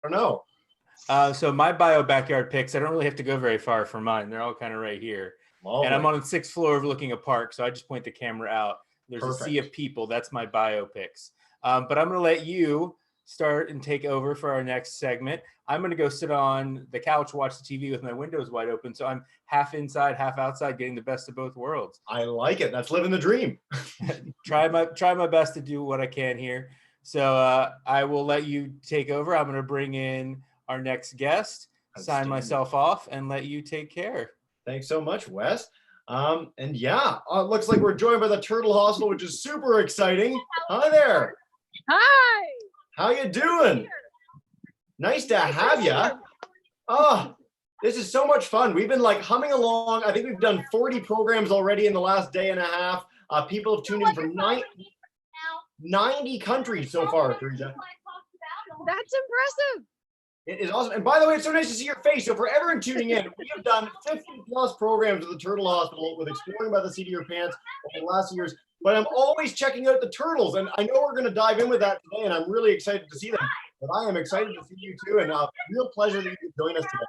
don't know. So my bio backyard picks, I don't really have to go very far for mine. They're all kind of right here. Lovely. And I'm on the 6th floor overlooking a park, so I just point the camera out. There's Perfect. a sea of people. That's my bio picks. But I'm going to let you start and take over for our next segment. I'm going to go sit on the couch, watch the TV with my windows wide open. So I'm half inside, half outside, getting the best of both worlds. I like it. That's living the dream. Try my best to do what I can here. So I will let you take over. I'm going to bring in our next guest, sign myself off, and let you take care. Thanks so much, Wes. And yeah, it looks like we're joined by the Turtle Hospital, which is super exciting. Hi there. Hi. How you doing? Nice to have you. Oh, this is so much fun. We've been like humming along. I think we've done 40 programs already in the last day and a half. People have tuned in from 90 countries so far, Teresa. That's impressive. It is awesome. And by the way, it's so nice to see your face. So for everyone tuning in, we have done 50 plus programs at the Turtle Hospital with Exploring by the Seat of Your Pants over the last years. But I'm always checking out the turtles. And I know we're going to dive in with that today. And I'm really excited to see them. But I am excited to see you too. And real pleasure that you could join us today.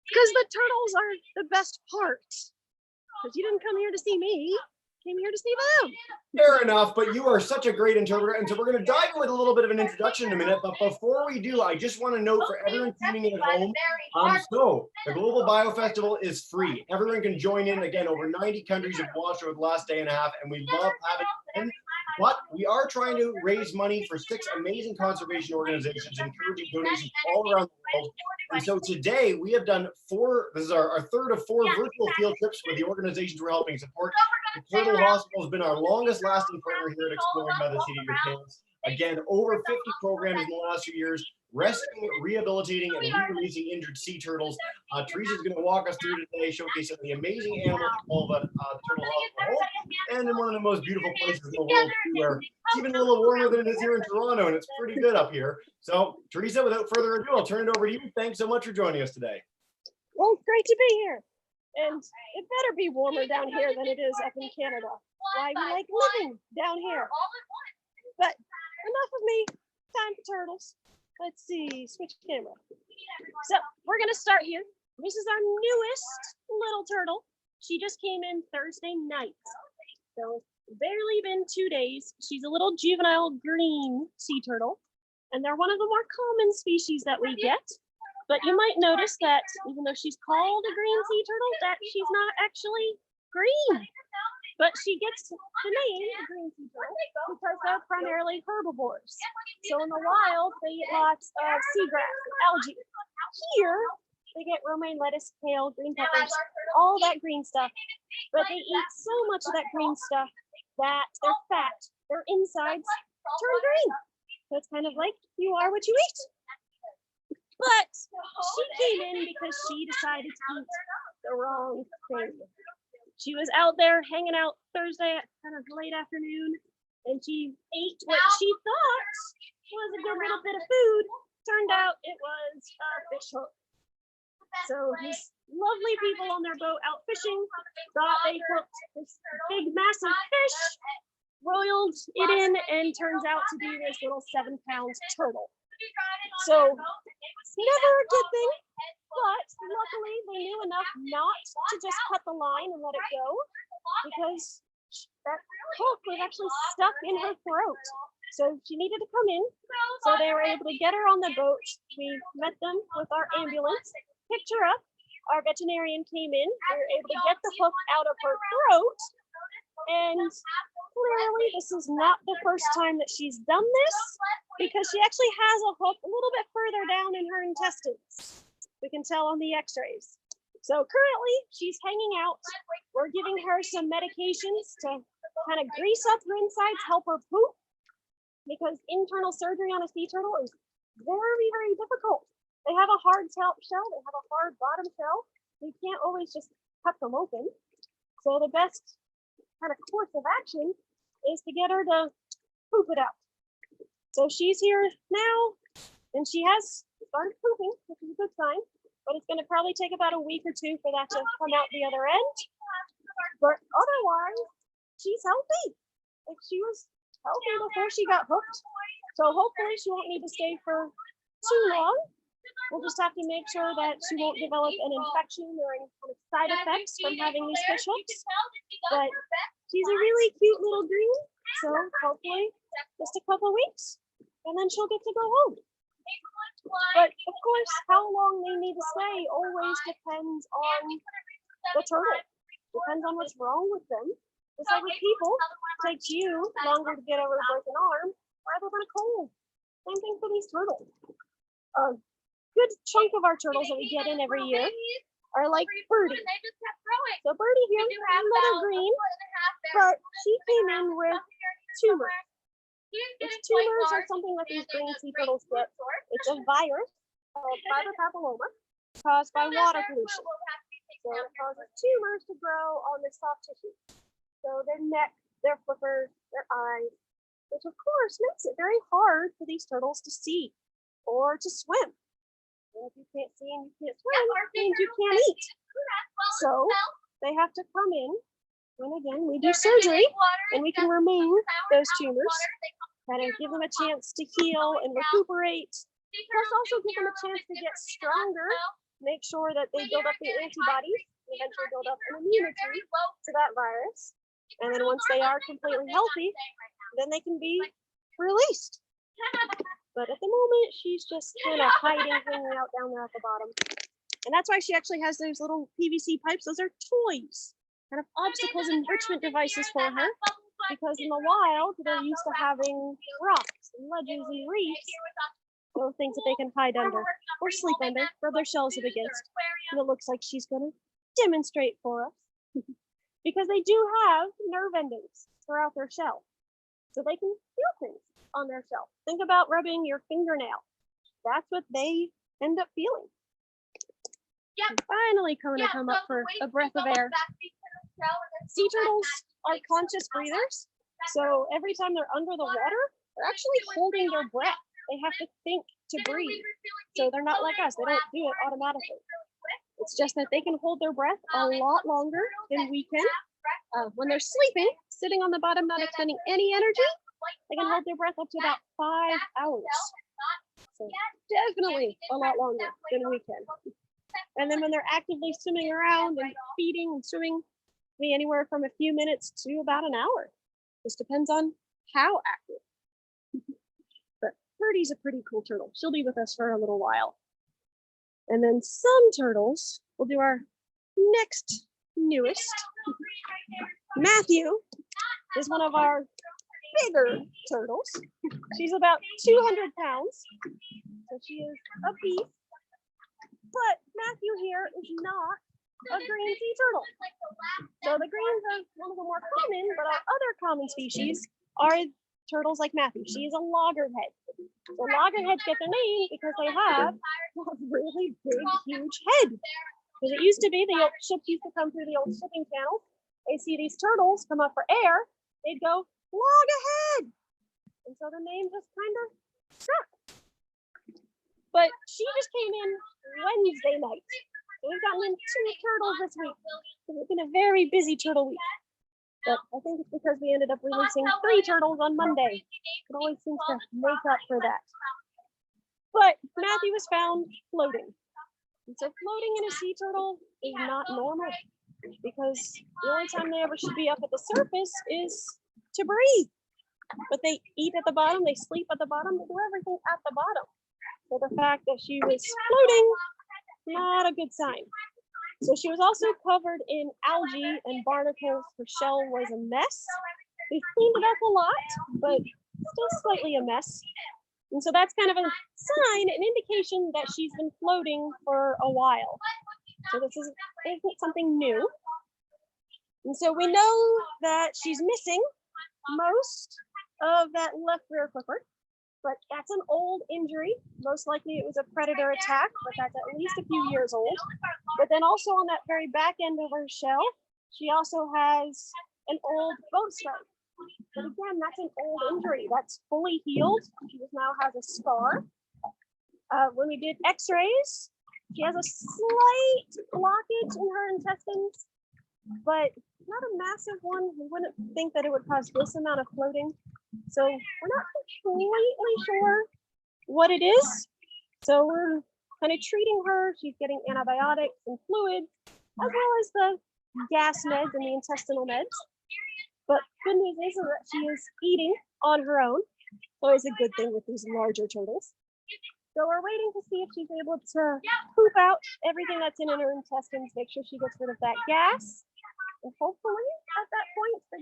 Because the turtles are the best part. Because you didn't come here to see me. Came here to see them. Fair enough, but you are such a great interpreter. And so we're going to dive in with a little bit of an introduction in a minute. But before we do, I just want to note for everyone tuning in at home, so the Global Bio Festival is free. Everyone can join in. Again, over 90 countries have watched over the last day and a half, and we love having you in. But we are trying to raise money for 6 amazing conservation organizations, encouraging donations all around the world. And so today we have done 4, this is our third of 4 virtual field trips for the organizations we're helping support. The Turtle Hospital has been our longest lasting partner here at Exploring by the Seat of Your Pants. Again, over 50 programs in the last few years, rescuing, rehabilitating, and re-releasing injured sea turtles. Teresa is going to walk us through today, showcasing the amazing animals involved at the Turtle Hospital, and in one of the most beautiful places in the world, where it's even a little warmer than it is here in Toronto, and it's pretty good up here. So, Teresa, without further ado, I'll turn it over to you. Thanks so much for joining us today. Well, great to be here. And it better be warmer down here than it is up in Canada. Why we like living down here. But enough of me. Time for turtles. Let's see. Switch camera. So we're going to start here. This is our newest little turtle. She just came in Thursday night. So it's barely been 2 days. She's a little juvenile green sea turtle. And they're one of the more common species that we get. But you might notice that even though she's called a green sea turtle, that she's not actually green. But she gets the name green sea turtle because they're primarily herbivores. So in the wild, they eat lots of seagrass and algae. Here, they get romaine lettuce, kale, green peppers, all that green stuff. But they eat so much of that green stuff that their fat, their insides turn green. So it's kind of like you are what you eat. But she came in because she decided to eat the wrong thing. She was out there hanging out Thursday at kind of late afternoon, and she ate what she thought was a good little bit of food. Turned out it was a fish hook. So these lovely people on their boat out fishing thought they hooked this big, massive fish, roiled it in, and turns out to be this little 7-pound turtle. So never a good thing, but luckily they knew enough not to just cut the line and let it go, because that hook was actually stuck in her throat. So she needed to come in. So they were able to get her on the boat. We met them with our ambulance, picked her up. Our veterinarian came in. We were able to get the hook out of her throat. And clearly this is not the first time that she's done this, because she actually has a hook a little bit further down in her intestines. We can tell on the x-rays. So currently she's hanging out. We're giving her some medications to kind of grease up her insides, help her poop, because internal surgery on a sea turtle is very, very difficult. They have a hard shell, they have a hard bottom shell. You can't always just cut them open. So the best kind of course of action is to get her to poop it out. So she's here now, and she has started pooping, which is a good sign, but it's going to probably take about a week or 2 for that to come out the other end. But otherwise, she's healthy. Like, she was healthy before she got hooked. So hopefully she won't need to stay for too long. We'll just have to make sure that she won't develop an infection or any kind of side effects from having these fish hooks. But she's a really cute little green, so hopefully just a couple weeks, and then she'll get to go home. But of course, how long they need to stay always depends on the turtle. Depends on what's wrong with them. Just like with people, it takes you longer to get over a broken arm rather than a cold. Same thing for these turtles. A good chunk of our turtles that we get in every year are like Birdie. So Birdie here is another green, but she came in with tumors. Its tumors are something that these green sea turtles get. It's a virus called fiber papilloma caused by water pollution. So it causes tumors to grow on the soft tissue. So their neck, their flippers, their eyes, which of course makes it very hard for these turtles to see or to swim. And if you can't see and you can't swim, it means you can't eat. So they have to come in, and again, we do surgery, and we can remove those tumors, kind of give them a chance to heal and recuperate, plus also give them a chance to get stronger, make sure that they build up the antibodies, and eventually build up an immunity to that virus. And then once they are completely healthy, then they can be released. But at the moment, she's just kind of hiding, hanging out down there at the bottom. And that's why she actually has those little PVC pipes. Those are toys, kind of obstacles enrichment devices for her. Because in the wild, they're used to having rocks and ledges and reefs, little things that they can hide under or sleep under, rub their shells up against. And it looks like she's going to demonstrate for us. Because they do have nerve endings throughout their shell. So they can feel things on their shell. Think about rubbing your fingernail. That's what they end up feeling. And finally coming to come up for a breath of air. Sea turtles are conscious breathers. So every time they're under the water, they're actually holding their breath. They have to think to breathe. So they're not like us. They don't do it automatically. It's just that they can hold their breath a lot longer than we can. When they're sleeping, sitting on the bottom, not expending any energy, they can hold their breath up to about 5 hours. So definitely a lot longer than we can. And then when they're actively swimming around and feeding and swimming, be anywhere from a few minutes to about an hour. Just depends on how active. But Birdie's a pretty cool turtle. She'll be with us for a little while. And then some turtles, we'll do our next newest. Matthew is one of our bigger turtles. She's about 200 pounds. So she is a beast. But Matthew here is not a green sea turtle. So the greens are one of the more common, but our other common species are turtles like Matthew. She is a loggerhead. So loggerheads get their name because they have a really big, huge head. Because it used to be the old ships used to come through the old shipping channels. They see these turtles come up for air, they'd go, log ahead. And so the name just kind of stuck. But she just came in Wednesday night. So we've gotten in 2 turtles this week. So it's been a very busy turtle week. But I think it's because we ended up releasing 3 turtles on Monday. It always seems to make up for that. But Matthew was found floating. And so floating in a sea turtle is not normal because the only time they ever should be up at the surface is to breathe. But they eat at the bottom, they sleep at the bottom, they do everything at the bottom. So the fact that she was floating, not a good sign. So she was also covered in algae and barnacles. Her shell was a mess. We've cleaned it up a lot, but still slightly a mess. And so that's kind of a sign, an indication that she's been floating for a while. So this isn't something new. And so we know that she's missing most of that left rear flipper, but that's an old injury. Most likely it was a predator attack, but that's at least a few years old. But then also on that very back end of her shell, she also has an old boat strike. But again, that's an old injury. That's fully healed. She just now has a scar. When we did x-rays, she has a slight blockage in her intestines, but not a massive one. We wouldn't think that it would cause this amount of floating. So we're not completely sure what it is. So we're kind of treating her. She's getting antibiotics and fluids, as well as the gas meds and the intestinal meds. But good news is that she is eating on her own. Always a good thing with these larger turtles. So we're waiting to see if she's able to poop out everything that's in her intestines, make sure she gets rid of that gas. And hopefully at that point, the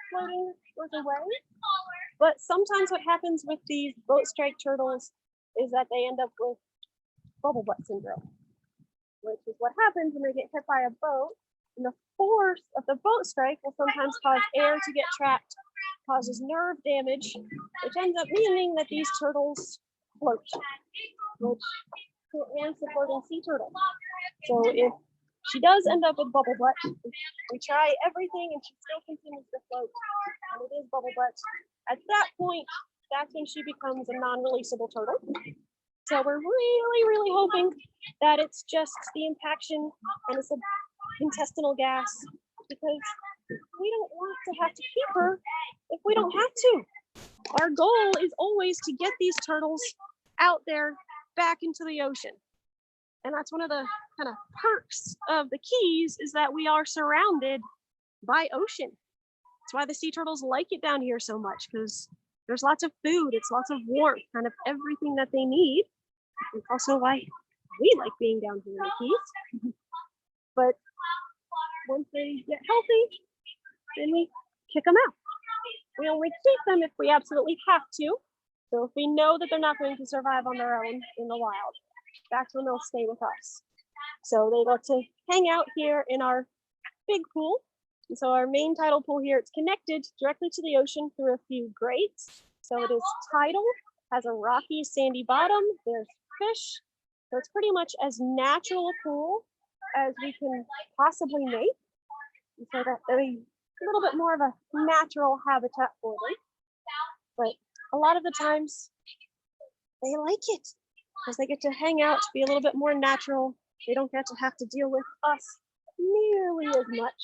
floating goes away. But sometimes what happens with these boat strike turtles is that they end up with bubble butt syndrome, which is what happens when they get hit by a boat. And the force of the boat strike will sometimes cause air to get trapped, causes nerve damage, which ends up meaning that these turtles float, which can't supporting sea turtle. So if she does end up with bubble butt, we try everything and she still continues to float, and it is bubble butt. At that point, that's when she becomes a non-releasable turtle. So we're really, really hoping that it's just the impaction and it's the intestinal gas, because we don't want to have to keep her if we don't have to. Our goal is always to get these turtles out there back into the ocean. And that's one of the kind of perks of the Keys, is that we are surrounded by ocean. That's why the sea turtles like it down here so much, because there's lots of food, it's lots of warmth, kind of everything that they need. It's also why we like being down here in the Keys. But once they get healthy, then we kick them out. We only keep them if we absolutely have to. So if we know that they're not going to survive on their own in the wild, that's when they'll stay with us. So they get to hang out here in our big pool. And so our main tidal pool here, it's connected directly to the ocean through a few grates. So it is tidal, has a rocky, sandy bottom. There's fish. So it's pretty much as natural a pool as we can possibly make. And so that they're a little bit more of a natural habitat for them. But a lot of the times they like it because they get to hang out, be a little bit more natural. They don't get to have to deal with us nearly as much,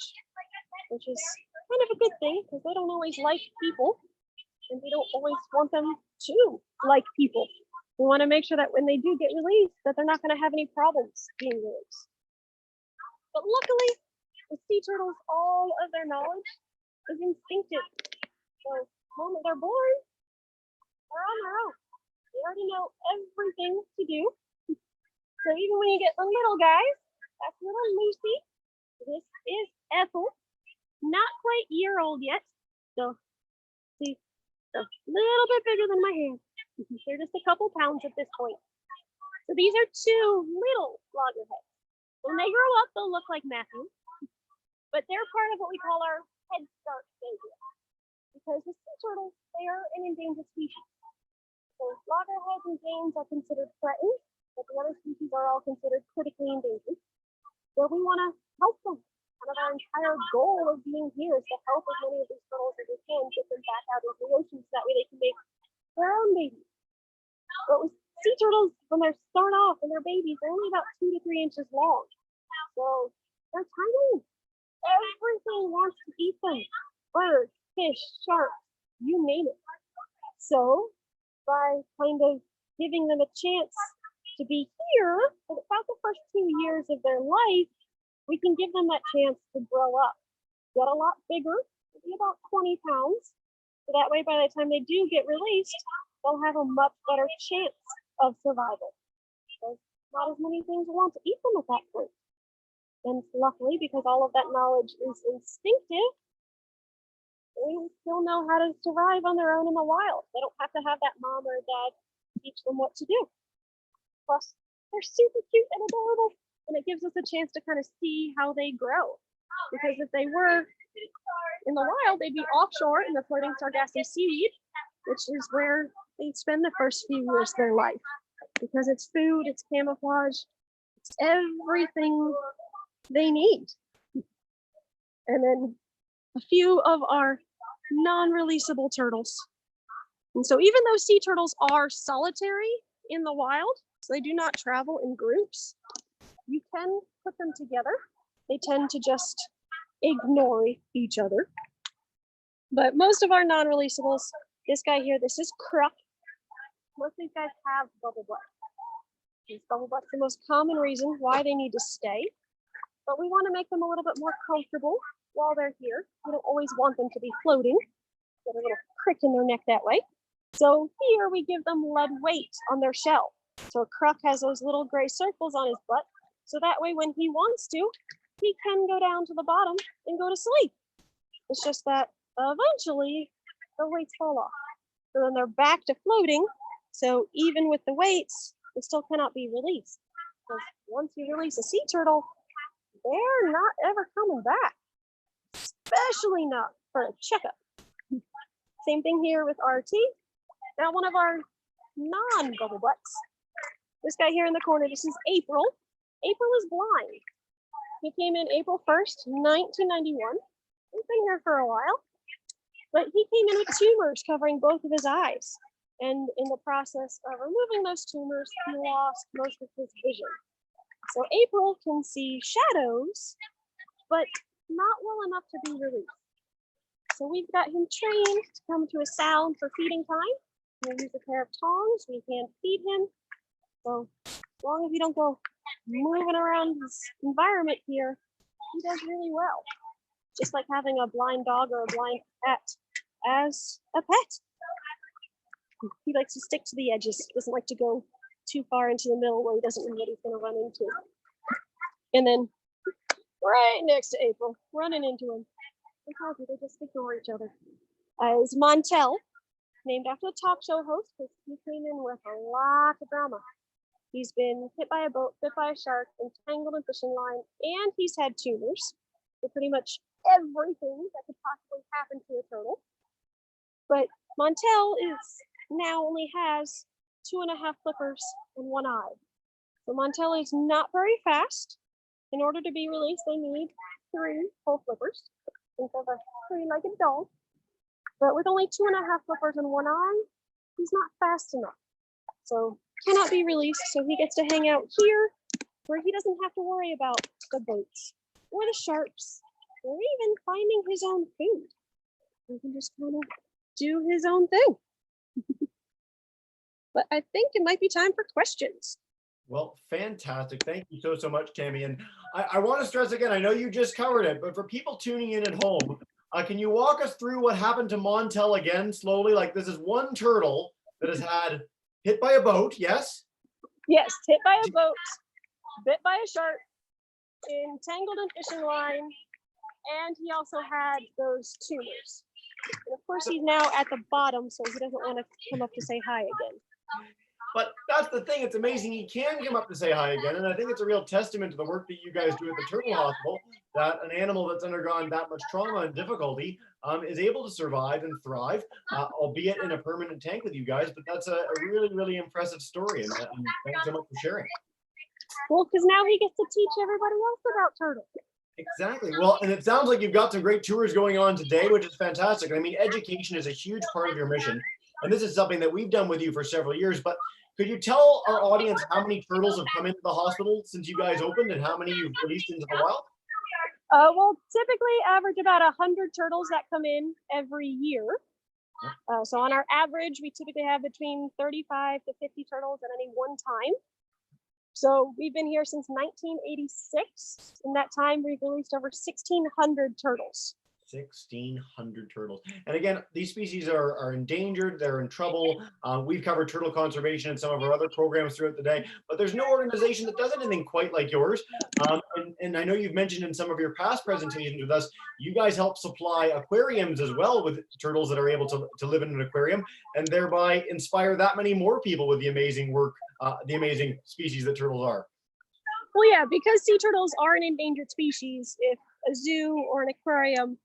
which is kind of a good thing because they don't always like people and we don't always want them to like people. We want to make sure that when they do get released, that they're not going to have any problems being released. But luckily, the sea turtles, all of their knowledge is instinctive. So the moment they're born, they're on their own. They already know everything to do. So even when you get the little guys, that's little Lucy. This is Ethel, not quite year-old yet. So see, a little bit bigger than my hand. They're just a couple pounds at this point. So these are two little loggerheads. When they grow up, they'll look like Matthew, but they're part of what we call our Head Start baby. Because the sea turtles, they are an endangered species. So loggerheads and janes are considered threatened, but the other species are all considered critically endangered. So we want to help them. Kind of our entire goal of being here is to help as many of these turtles as we can, get them back out into the ocean so that way they can make their own babies. But with sea turtles, when they start off and they're babies, they're only about 2 to 3 inches long. So they're tiny. Everything wants to eat them. Birds, fish, sharks, you name it. So by kind of giving them a chance to be here for about the first 2 years of their life, we can give them that chance to grow up, get a lot bigger, maybe about 20 pounds. So that way, by the time they do get released, they'll have a much better chance of survival. Because not as many things want to eat them at that point. And luckily, because all of that knowledge is instinctive, they still know how to survive on their own in the wild. They don't have to have that mom or dad teach them what to do. Plus, they're super cute and adorable, and it gives us a chance to kind of see how they grow. Because if they were in the wild, they'd be offshore in the floating sargassum seaweed, which is where they spend the first few years of their life. Because it's food, it's camouflage, it's everything they need. And then a few of our non-releasable turtles. And so even though sea turtles are solitary in the wild, so they do not travel in groups, you can put them together. They tend to just ignore each other. But most of our non-releasables, this guy here, this is Crook. Most of these guys have bubble butt. These bubble butts are the most common reason why they need to stay, but we want to make them a little bit more comfortable while they're here. We don't always want them to be floating. Get a little crick in their neck that way. So here we give them lead weight on their shell. So Croc has those little gray circles on his butt. So that way when he wants to, he can go down to the bottom and go to sleep. It's just that eventually the weights fall off. So then they're back to floating. So even with the weights, they still cannot be released. Because once you release a sea turtle, they're not ever coming back, especially not for a checkup. Same thing here with RT. Now one of our non-bubble butts. This guy here in the corner, this is April. April is blind. He came in April 1st, 1991. He's been here for a while. But he came in with tumors covering both of his eyes. And in the process of removing those tumors, he lost most of his vision. So April can see shadows, but not well enough to be released. So we've got him trained to come to a sound for feeding time. We'll use a pair of tongs. We can feed him. So as long as you don't go moving around this environment here, he does really well. Just like having a blind dog or a blind cat as a pet. He likes to stick to the edges. He doesn't like to go too far into the middle where he doesn't know what he's going to run into. And then right next to April, running into him. Sometimes they just ignore each other. Is Montel, named after the talk show host, because he came in with a lot of drama. He's been hit by a boat, bit by a shark, entangled in fishing line, and he's had tumors. So pretty much everything that could possibly happen to a turtle. But Montel now only has 2.5 flippers and 1 eye. So Montel is not very fast. In order to be released, they need 3 full flippers. Think of a 3-legged dog. But with only 2.5 flippers and 1 eye, he's not fast enough. So cannot be released. So he gets to hang out here where he doesn't have to worry about the boats or the sharks or even finding his own food. He can just kind of do his own thing. But I think it might be time for questions. Well, fantastic. Thank you so much, Tammy. And I want to stress again, I know you just covered it, but for people tuning in at home, can you walk us through what happened to Montel again slowly? Like this is one turtle that has had hit by a boat, yes? Yes, hit by a boat, bit by a shark, entangled in fishing line, and he also had those tumors. And of course, he's now at the bottom, so he doesn't want to come up to say hi again. But that's the thing. It's amazing he can come up to say hi again. And I think it's a real testament to the work that you guys do at the Turtle Hospital, that an animal that's undergone that much trauma and difficulty is able to survive and thrive, albeit in a permanent tank with you guys. But that's a really, really impressive story. And thanks so much for sharing. Well, because now he gets to teach everybody else about turtles. Exactly. Well, and it sounds like you've got some great tours going on today, which is fantastic. I mean, education is a huge part of your mission. And this is something that we've done with you for several years. But could you tell our audience how many turtles have come into the hospital since you guys opened and how many you've released into the wild? Well, typically average about 100 turtles that come in every year. So on our average, we typically have between 35 to 50 turtles at any one time. So we've been here since 1986. In that time, we've released over 1,600 turtles. 1,600 turtles. And again, these species are endangered. They're in trouble. We've covered turtle conservation in some of our other programs throughout the day, but there's no organization that does anything quite like yours. And I know you've mentioned in some of your past presentations with us, you guys help supply aquariums as well with turtles that are able to live in an aquarium and thereby inspire that many more people with the amazing work, the amazing species that turtles are. Well, yeah, because sea turtles are an endangered species, if a zoo or an aquarium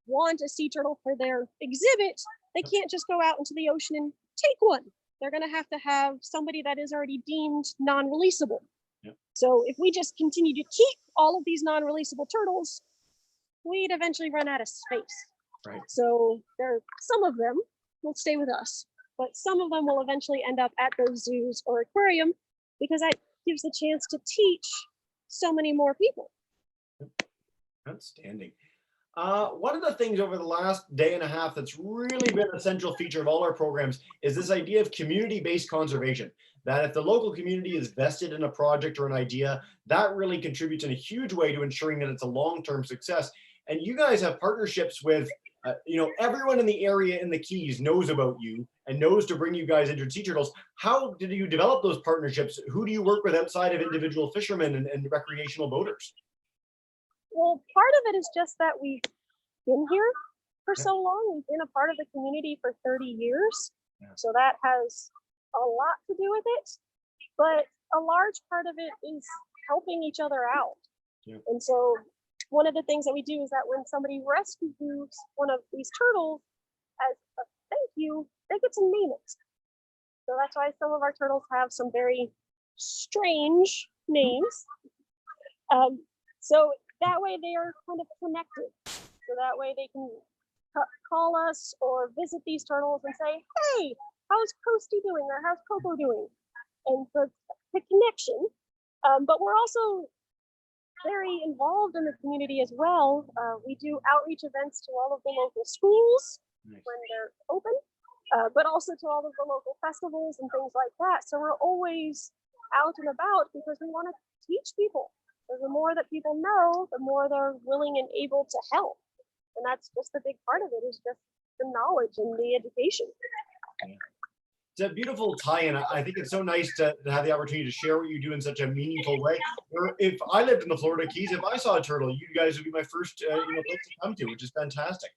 want a sea turtle for their exhibit, they can't just go out into the ocean and take one. They're going to have somebody that is already deemed non-releasable. Yep. So if we just continue to keep all of these non-releasable turtles, we'd eventually run out of space. Right. So some of them will stay with us, but some of them will eventually end up at those zoos or aquarium because that gives the chance to teach so many more people. Outstanding. One of the things over the last day and a half that's really been a central feature of all our programs is this idea of community-based conservation. That if the local community is vested in a project or an idea, that really contributes in a huge way to ensuring that it's a long-term success. And you guys have partnerships with, everyone in the area in the Keys knows about you and knows to bring you guys into sea turtles. How did you develop those partnerships? Who do you work with outside of individual fishermen and recreational boaters? Well, part of it is just that we've been here for so long. We've been a part of the community for 30 years. Yeah. So that has a lot to do with it. But a large part of it is helping each other out. Yeah. And so one of the things that we do is that when somebody rescues one of these turtles, as a thank you, they get to name it. So that's why some of our turtles have some very strange names. So that way they are kind of connected. So that way they can call us or visit these turtles and say, hey, how's Coasty doing? Or how's Coco doing? And for the connection. But we're also very involved in the community as well. We do outreach events to all of the local schools when they're open, but also to all of the local festivals and things like that. So we're always out and about because we want to teach people. So the more that people know, the more they're willing and able to help. And that's just a big part of it, is just the knowledge and the education. It's a beautiful tie-in. I think it's so nice to have the opportunity to share what you do in such a meaningful way. Or if I lived in the Florida Keys, if I saw a turtle, you guys would be my first place to come to, which is fantastic.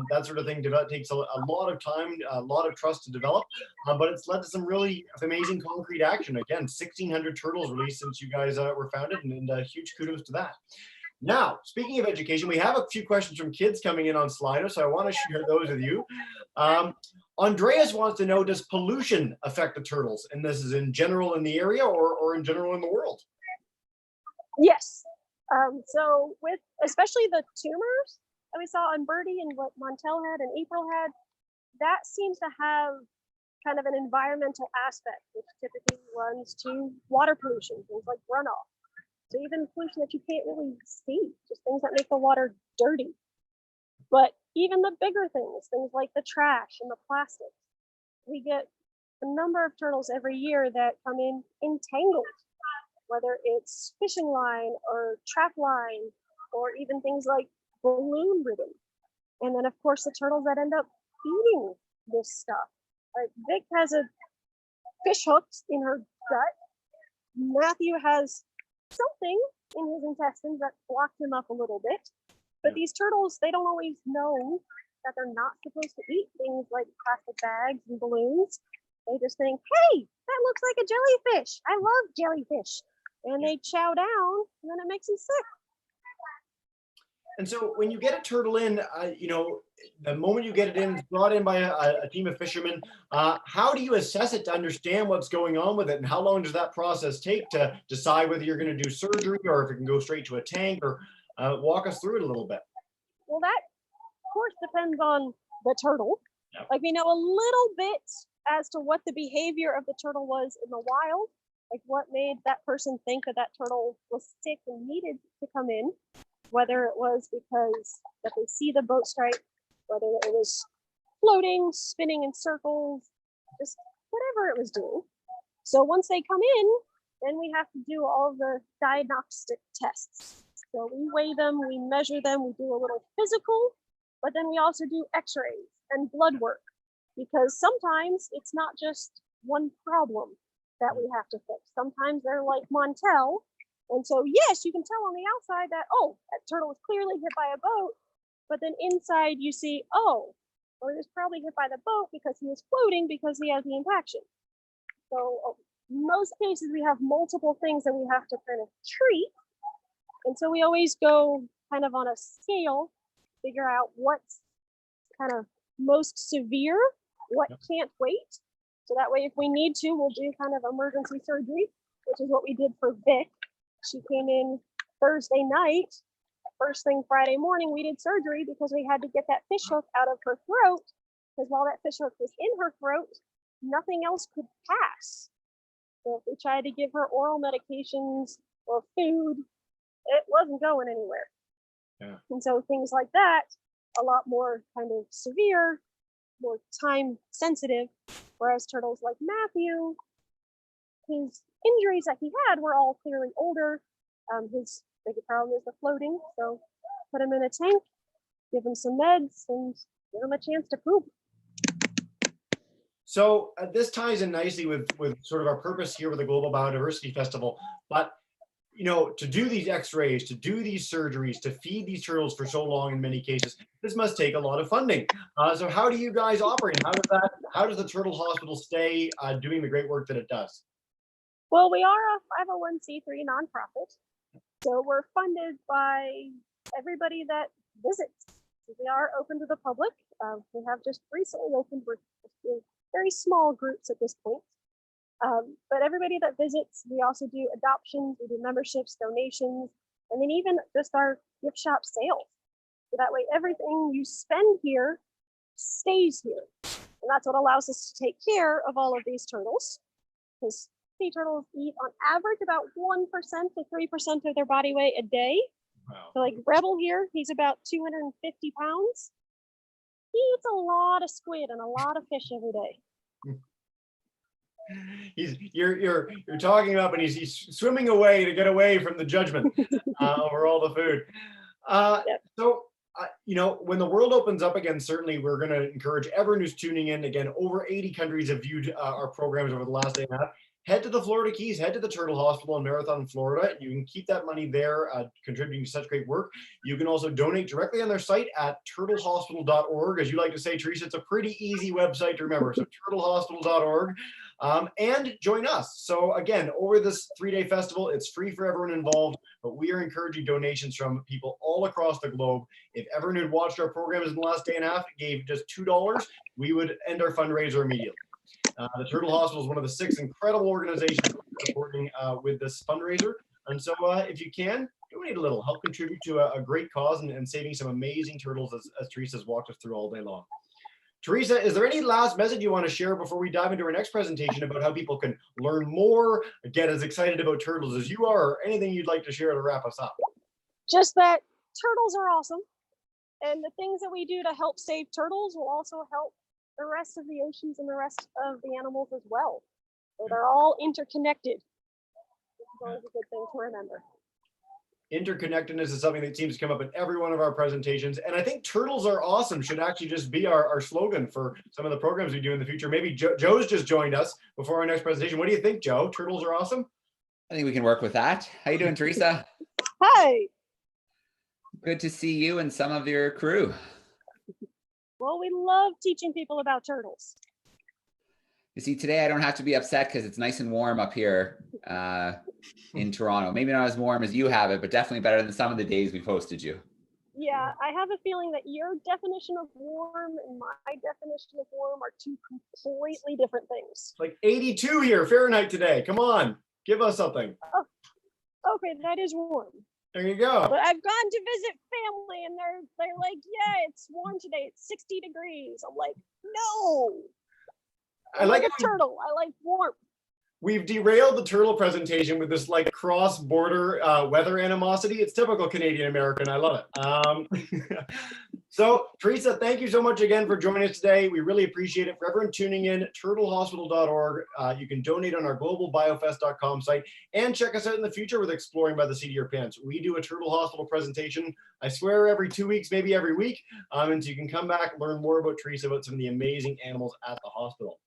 That sort of thing takes a lot of time, a lot of trust to develop, but it's led to some really amazing concrete action. Again, 1,600 turtles released since you guys were founded, and huge kudos to that. Now, speaking of education, we have a few questions from kids coming in on Slido, so I want to share those with you. Andreas wants to know, does pollution affect the turtles? And this is in general in the area or in general in the world? Yes. So with especially the tumors that we saw on Birdie and what Montel had and April had, that seems to have kind of an environmental aspect, which typically runs to water pollution, things like runoff. So even pollution that you can't really see, just things that make the water dirty. But even the bigger things like the trash and the plastics, we get a number of turtles every year that come in entangled, whether it's fishing line or trap line, or even things like balloon ribbon. And then of course the turtles that end up eating this stuff. Like Vic has a fish hooks in her gut. Matthew has something in his intestines that blocked him up a little bit. But these turtles, they don't always know that they're not supposed to eat things like plastic bags and balloons. They just think, hey, that looks like a jellyfish. I love jellyfish. And they chow down, and then it makes them sick. And so when you get a turtle in, the moment you get it in, it's brought in by a team of fishermen, how do you assess it to understand what's going on with it? And how long does that process take to decide whether you're going to do surgery or if it can go straight to a tank? Or walk us through it a little bit. Well, that, of course, depends on the turtle. Yep. Like we know a little bit as to what the behavior of the turtle was in the wild, like what made that person think that turtle was sick and needed to come in, whether it was because that they see the boat strike, whether it was floating, spinning in circles, just whatever it was doing. So once they come in, then we have to do all the diagnostic tests. So we weigh them, we measure them, we do a little physical, but then we also do x-rays and blood work, because sometimes it's not just one problem that we have to fix. Sometimes they're like Montel. And so, yes, you can tell on the outside that, oh, that turtle was clearly hit by a boat, but then inside you see, oh, well, he was probably hit by the boat because he was floating because he has the impaction. So in most cases, we have multiple things that we have to kind of treat. And so we always go kind of on a scale, figure out what's kind of most severe, what can't wait. So that way, if we need to, we'll do kind of emergency surgery, which is what we did for Vic. She came in Thursday night. First thing Friday morning, we did surgery because we had to get that fish hook out of her throat. Because while that fish hook was in her throat, nothing else could pass. So if we tried to give her oral medications or food, it wasn't going anywhere. Yeah. And so things like that, a lot more kind of severe, more time sensitive, whereas turtles like Matthew, his injuries that he had were all clearly older. His biggest problem is the floating, so put him in a tank, give him some meds, and give him a chance to poop. So this ties in nicely with sort of our purpose here with the Global Biodiversity Festival. But you know, to do these X-rays, to do these surgeries, to feed these turtles for so long in many cases, this must take a lot of funding. So how do you guys operate? How does the Turtle Hospital stay doing the great work that it does? Well, we are a 501c3 nonprofit, so we're funded by everybody that visits. We are open to the public. We have just recently opened. We're very small groups at this point. But everybody that visits, we also do adoptions, we do memberships, donations, and then even just our gift shop sales. So that way everything you spend here stays here. And that's what allows us to take care of all of these turtles. Because sea turtles eat on average about 1% to 3% of their body weight a day. Wow. So like Rebel here, he's about 250 pounds. He eats a lot of squid and a lot of fish every day. You're talking up, and he's swimming away to get away from the judgment over all the food. Yep. So you know, when the world opens up again, certainly we're going to encourage everyone who's tuning in. Again, over 80 countries have viewed our programs over the last day and a half. Head to the Florida Keys, head to the Turtle Hospital in Marathon, Florida. You can keep that money there, contributing to such great work. You can also donate directly on their site at turtlehospital.org. As you like to say, Teresa, it's a pretty easy website to remember. So turtlehospital.org. And join us. So again, over this 3-day festival, it's free for everyone involved, but we are encouraging donations from people all across the globe. If everyone who'd watched our programs in the last day and a half gave just $2, we would end our fundraiser immediately. The Turtle Hospital is one of the 6 incredible organizations supporting with this fundraiser. And so if you can, donate a little, help contribute to a great cause and saving some amazing turtles as Teresa's walked us through all day long. Teresa, is there any last message you want to share before we dive into our next presentation about how people can learn more, get as excited about turtles as you are, or anything you'd like to share to wrap us up? Just that turtles are awesome. And the things that we do to help save turtles will also help the rest of the oceans and the rest of the animals as well. So they're all interconnected. It's always a good thing to remember. Interconnectedness is something that seems to come up in every one of our presentations. And I think turtles are awesome should actually just be our slogan for some of the programs we do in the future. Maybe Joe's just joined us before our next presentation. What do you think, Joe? Turtles are awesome? I think we can work with that. How you doing, Teresa? Hi. Good to see you and some of your crew. Well, we love teaching people about turtles. You see, today I don't have to be upset because it's nice and warm up here in Toronto. Maybe not as warm as you have it, but definitely better than some of the days we've hosted you. Yeah, I have a feeling that your definition of warm and my definition of warm are two completely different things. It's like 82 here, Fahrenheit today. Come on, give us something. Oh, okay, that is warm. There you go. But I've gone to visit family and they're like, yeah, it's warm today. It's 60 degrees. I'm like, no. I like a turtle. I like warm. We've derailed the turtle presentation with this like cross-border weather animosity. It's typical Canadian American. I love it. So, Teresa, thank you so much again for joining us today. We really appreciate it. For everyone tuning in, turtlehospital.org. You can donate on our globalbiofest.com site and check us out in the future with Exploring by the Seat of Your Pants. We do a Turtle Hospital presentation, I swear, every 2 weeks, maybe every week. And so you can come back, learn more about Teresa, about some of the amazing animals at the hospital.